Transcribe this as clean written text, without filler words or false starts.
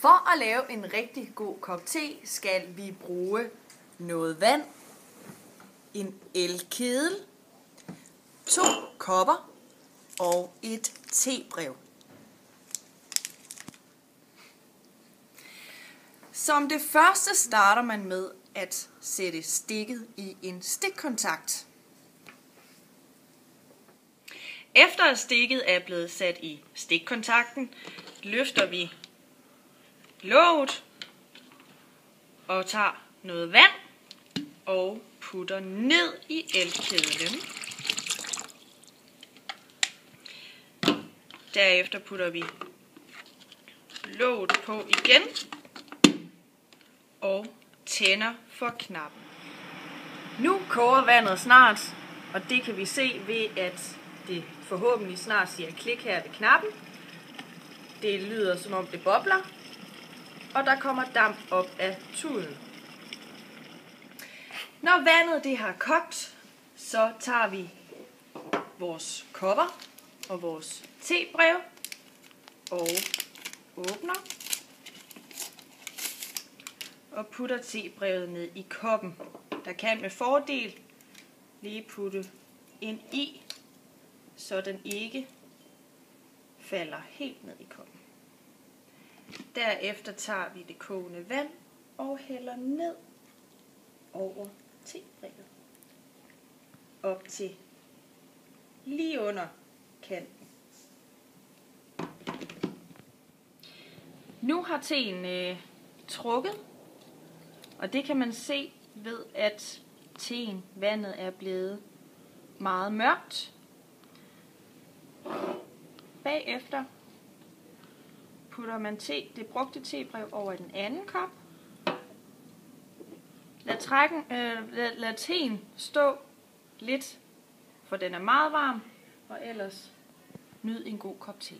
For at lave en rigtig god kop te skal vi bruge noget vand, en elkedel, 2 kopper og et tebrev. Som det første starter man med at sætte stikket i en stikkontakt. Efter at stikket er blevet sat i stikkontakten, løfter vi låget og tager noget vand og putter ned i elkedlen. Derefter putter vi låget på igen og tænder for knappen. Nu koger vandet snart, og det kan vi se ved, at det forhåbentlig snart siger klik her ved knappen. Det lyder som om det bobler, og der kommer damp op af tuden. Når vandet det har kogt, så tager vi vores kopper og vores tebrev og åbner og putter tebrevet ned i koppen. Der kan med fordel lige putte ind i, så den ikke falder helt ned i koppen. Derefter tager vi det kogende vand og hælder ned over tebrevet op til lige under kanten. Nu har teen trukket, og det kan man se ved, at vandet er blevet meget mørkt. Bagefter putter man det brugte tebrev over i den anden kop. Lad teen stå lidt, for den er meget varm, og ellers nyd en god kop te.